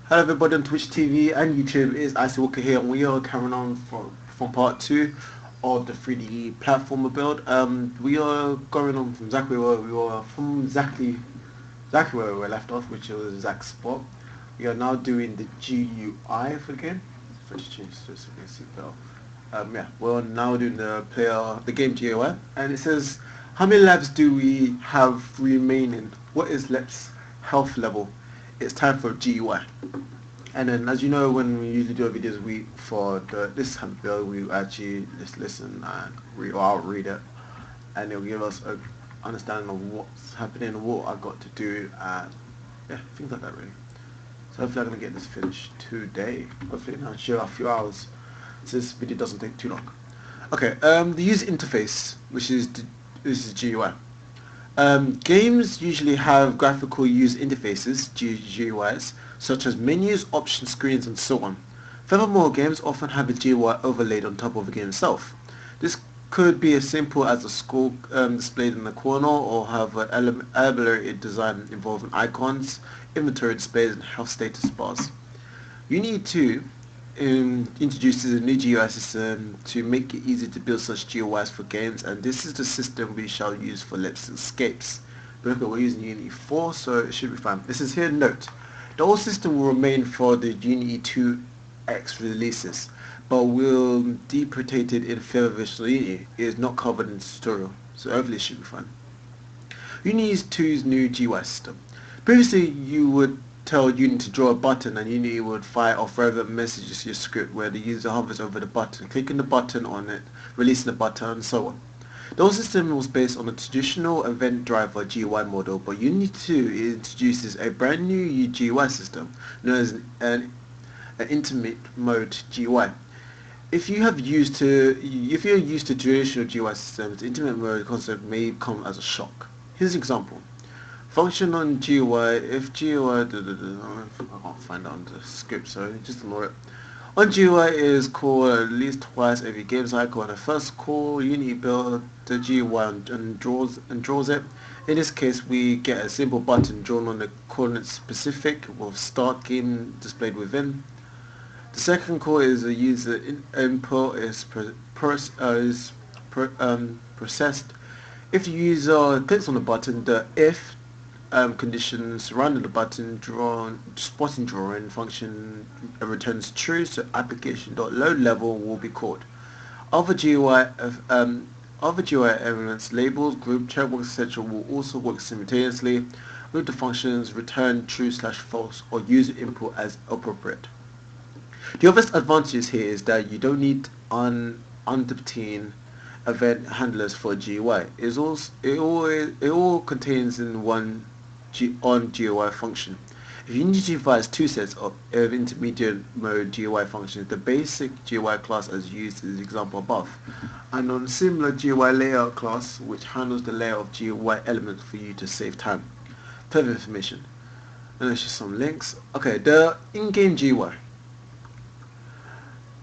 Hello everybody on Twitch TV and YouTube. It's Icy Walker here, and we are carrying on from part 2 of the 3D platformer build. We are going on from exactly where we were, from exactly where we left off, which was exact spot. We are now doing the GUI for the game. Let's change this so you can see better. Yeah, we're now doing the game GUI, and it says, how many lives do we have remaining? What is Lep's health level? It's time for GUI. And then, as you know, when we usually do our videos, this kind of build, we actually just listen and I'll read it, and it'll give us a understanding of what's happening and what I've got to do, and yeah, things like that really. So hopefully I'm gonna get this finished today. Hopefully in a few hours, so this video doesn't take too long. Okay, the user interface, which is this is GUI. Games usually have graphical user interfaces, GUIs, such as menus, option screens, and so on. Furthermore, games often have a GUI overlaid on top of the game itself. This could be as simple as a score displayed in the corner, or have an elaborated design involving icons, inventory displays, and health status bars. Unity 2 introduces a new GUI system to make it easy to build such GUIs for games, and this is the system we shall use for Lep's Escapes. But look, we're using Unity 4, so it should be fine. This is here, note. The old system will remain for the Unity 2X releases, but will deprecate it in favor of Visual Unity. It is not covered in the tutorial, so hopefully it should be fine. Unity 2's new GUI system. Previously, you would tell Unity to draw a button, and Unity would fire off relevant messages to your script where the user hovers over the button, clicking the button on it, releasing the button, and so on. The whole system was based on a traditional event driver GUI model, but Unity 2 introduces a brand new GUI system known as an intimate mode GUI. If you're used to traditional GUI systems, the intimate mode concept may come as a shock. Here's an example. Function on GUI, if GUI, I can't find it on the script, so just ignore it. On GUI is called at least twice every game cycle, and the first call, Unity builds the GUI and draws it. In this case, we get a simple button drawn on the coordinate specific with start game displayed within. The second call is a user input is processed. If the user clicks on the button, the if condition surrounding the button spotting drawing function returns true, so application.load level will be called. Other GUI elements, labels, group, checkbox, etc. will also work simultaneously with the functions return true/false or user input as appropriate. The obvious advantage here is that you don't need undefined event handlers for GUI. It all contains in one GUI function. If Unity provides two sets of intermediate mode GUI functions, the basic GUI class as used is the example above, and on a similar GUI layout class which handles the layout of GUI elements for you to save time. Further information. And there's just some links. Okay, the in-game GUI.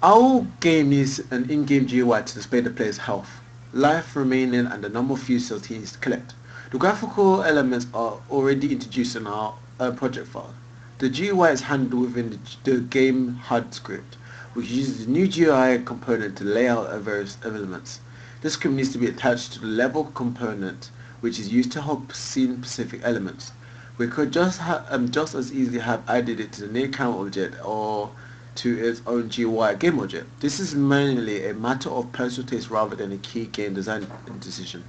Our game needs an in-game GUI to display the player's health, life remaining, and the number of fuse cells he needs to collect. The graphical elements are already introduced in our project file. The GUI is handled within the game HUD script, which uses a new GUI component to lay out various elements. This script needs to be attached to the level component, which is used to help scene-specific elements. We could just as easily have added it to the near camera object or to its own GUI game object. This is mainly a matter of personal taste rather than a key game design decision.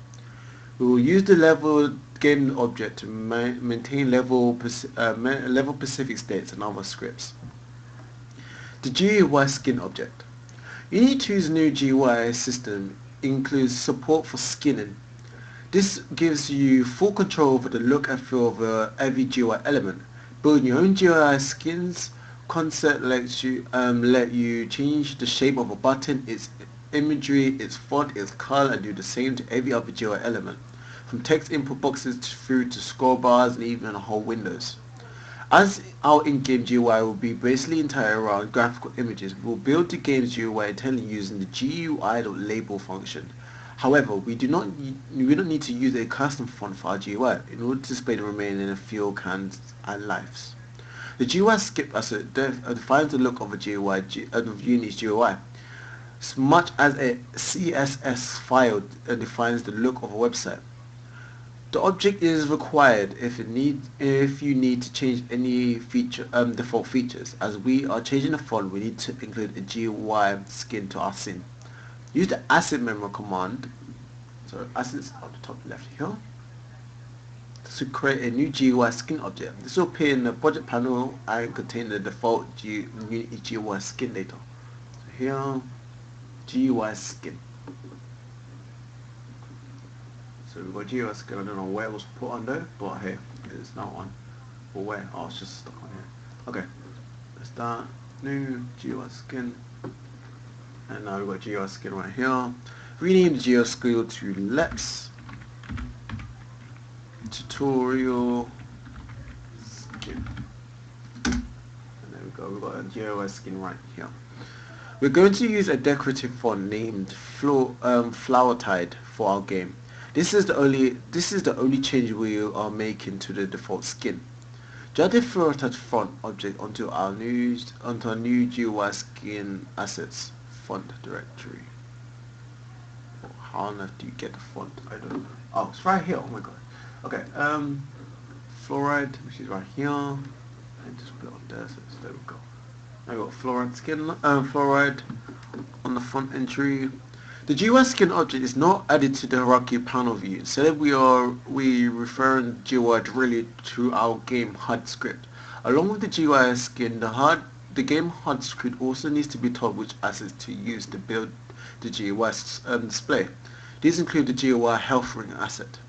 We will use the level game object to maintain level specific states and other scripts. The GUI skin object. Unity 2's new GUI system includes support for skinning. This gives you full control over the look and feel of every GUI element. Building your own GUI skins concept lets you let you change the shape of a button, its imagery, its font, its color, and do the same to every other GUI element, from text input boxes through to scroll bars and even whole windows. As our in-game GUI will be basically entirely around graphical images, we will build the game's GUI entirely using the GUI.label function. However, we don't need to use a custom font for our GUI in order to display the remaining field counts and lives. The GUI skip asset defines the look of a GUI of Unity's GUI. As much as a CSS file defines the look of a website. The object is required if you need to change any default features. As we are changing the font, we need to include a GUI skin to our scene. Use the asset memo command. So assets at the top left here. To create a new GUI skin object. This will appear in the project panel and contain the default Unity GUI skin data. So here, GUI skin. So we've got GUI skin. I don't know where it was put under, but hey, it's not on. Or where? Oh, it's just stuck on here. Okay, let's start new GUI skin. And now we've got GUI skin right here. Rename the GUI skin to Let's Tutorial Skin. And there we go, we've got a GUI skin right here. We're going to use a decorative font named Flower Tide for our game. This is the only change we are making to the default skin. Drag the Flower Tide font object onto our new GUI skin assets font directory. How on earth do you get the font? I don't know. Oh, it's right here. Oh my god. Okay, fluoride, which is right here, and just put it on there, so there we go. I got fluoride skin, fluoride on the front entry. The GUI skin object is not added to the hierarchy panel view. Instead, we referring GUI directly to our game HUD script. Along with the GUI skin, the game HUD script also needs to be told which assets to use to build the GUI display. These include the GUI health ring asset.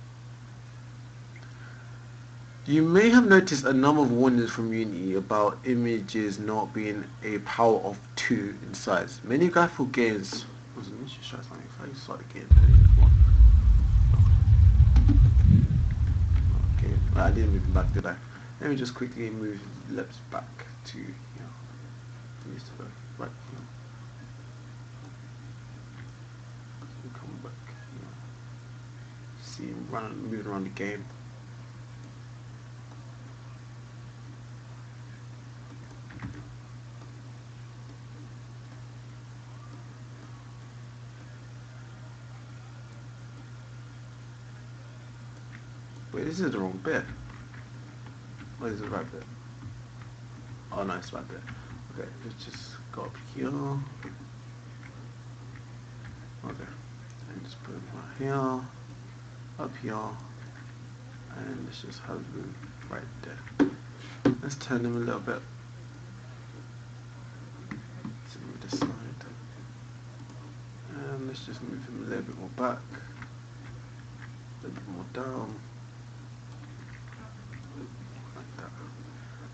You may have noticed a number of warnings from Unity about images not being a power of 2 in size. Many graphical games... Let me just try something. If I start the game, okay, well, I didn't move him back, did I? Let me just quickly move Lips back to here. He needs to go right here. So come back here. See him moving around the game. Wait, this is the wrong bit. What is the right bit? Oh no, it's right bit. Okay, let's just go up here. Okay, and just put it right here, up here, and let's just have them right there. Let's turn them a little bit to the side, and let's just move them a little bit more back, a little bit more down.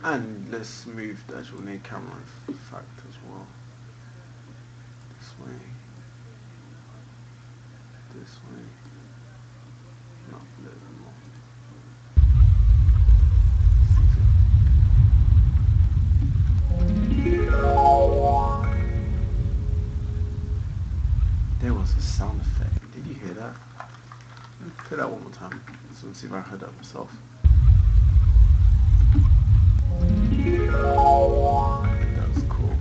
And let's move the actual near camera fact as well. This way. This way. Not a little bit more. There was a sound effect. Did you hear that? Let's play that one more time. So let's see if I heard that myself. That was cool.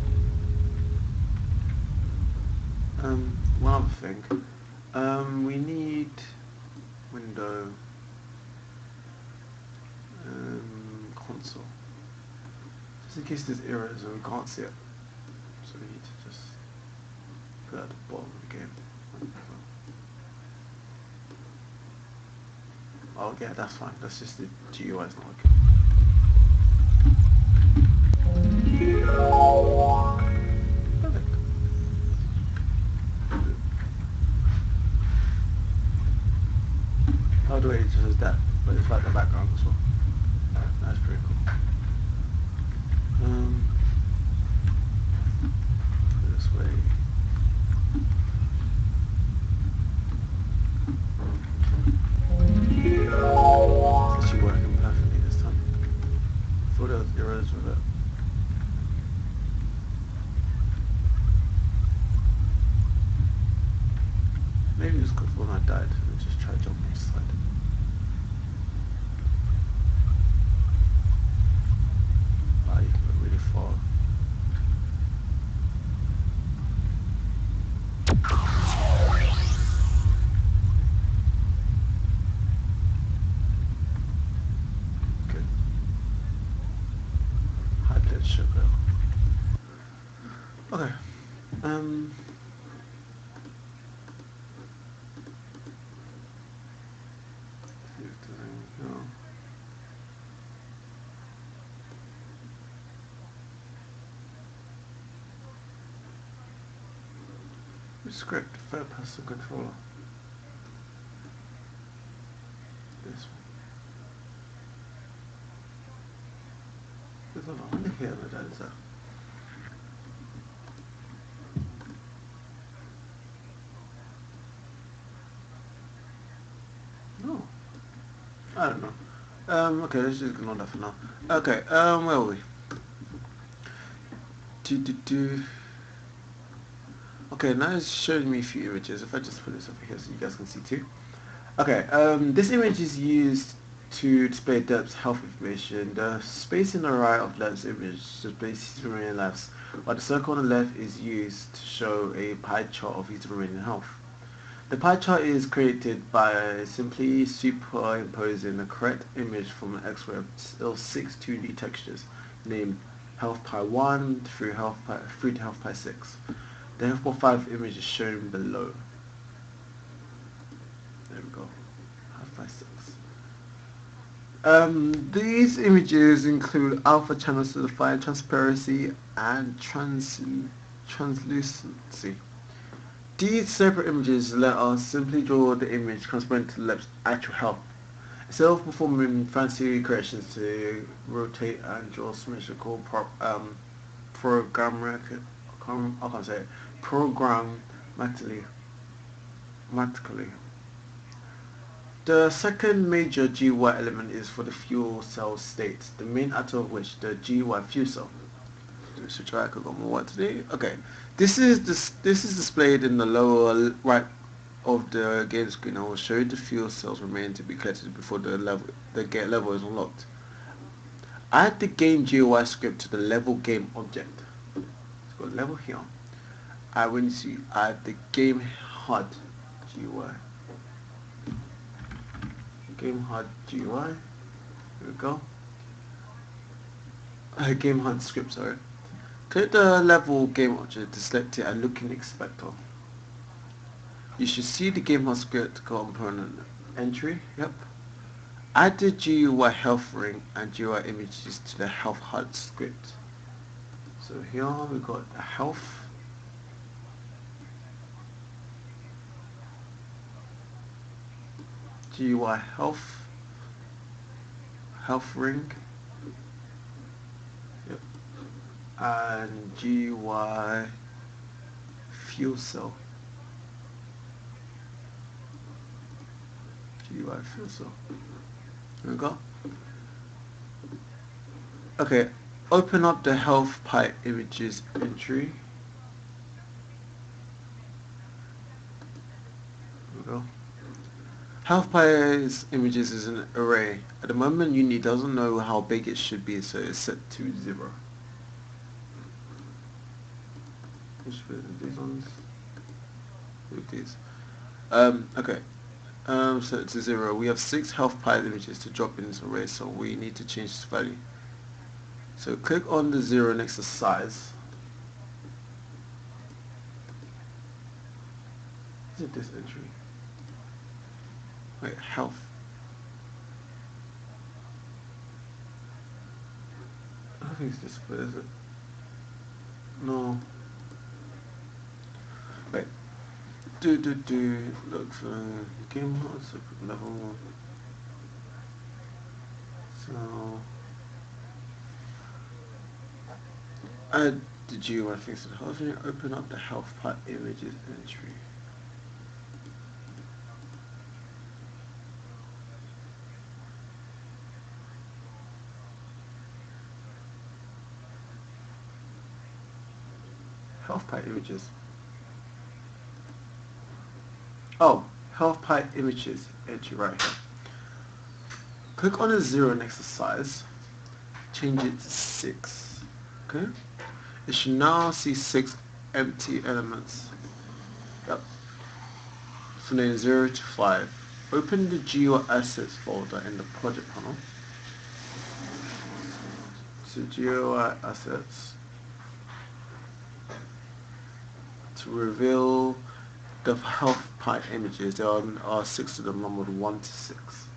One other thing. We need window console. Just in case there's errors and we can't see it. So we need to just put it at the bottom of the game. Oh yeah, that's fine. That's just the GUI is not working. Perfect. How do I just that? But it's like the background as well. That's pretty cool. This way. It's actually working perfectly this time. I thought there was errors with it. Maybe it's because when I died, I just tried jumping this side. Ah, you it should go. Okay. See if there's anything else. Script, third person controller. This one. There's a lot on here that is that. No. I don't know. Okay, let's just ignore that for now. Okay, where are we? Okay, now it's showing me a few images. If I just put this over here so you guys can see too. Okay, this image is used to display depth health information. The space in the right of Depth's image displays his remaining lives, while the circle on the left is used to show a pie chart of his remaining health. The pie chart is created by simply superimposing the correct image from an X-ray of 6 2D textures named Health Pie 1 through to Health Pie 6. The Health Pie 5 image is shown below. There we go. Health Pie 6. These images include alpha channel solidify, transparency, and translucency. These separate images let us simply draw the image corresponding to the lab's actual health, instead of performing fancy corrections to rotate and draw symmetrical programmatically. The second major GUI element is for the fuel cell state, the main atom of which the GUI fuel cell. Switch right, I've got more work to do. Okay, this is displayed in the lower right of the game screen. I will show you the fuel cells remain to be collected before the gate level is unlocked. Add the game GUI script to the level game object. It's got level here. I want to add the game HUD GUI. Game HUD GUI. Here we go. Game HUD script, sorry. Click the level game object to select it and look in Inspector. You should see the game HUD script component entry. Yep. Add the GUI health ring and GUI images to the health HUD script. So here we got the health. GUI health ring. Yep. And GUI fuel cell. GUI fuel cell. There we go. Okay, open up the health pie images entry. There we go. Health Pie's images is an array. At the moment, Unity doesn't know how big it should be, so it's set to 0. Which these ones? These. Okay. Set it to 0. We have 6 Health Pie images to drop in this array, so we need to change this value. So click on the 0 next to size. Is it this entry? Wait, health. I don't think it's this, but is it? No. Wait. Look for game mode, so level. So add the GUI fix to the health ring. Open up the health part images entry. Health pie images. Oh, health pie images entry right here. Click on the 0 next to size. Change it to 6. Okay. It should now see 6 empty elements. Yep. From then 0 to 5. Open the GUI assets folder in the project panel. to GUI assets to reveal the health pipe images. There are 6 of them, numbered 1 to 6.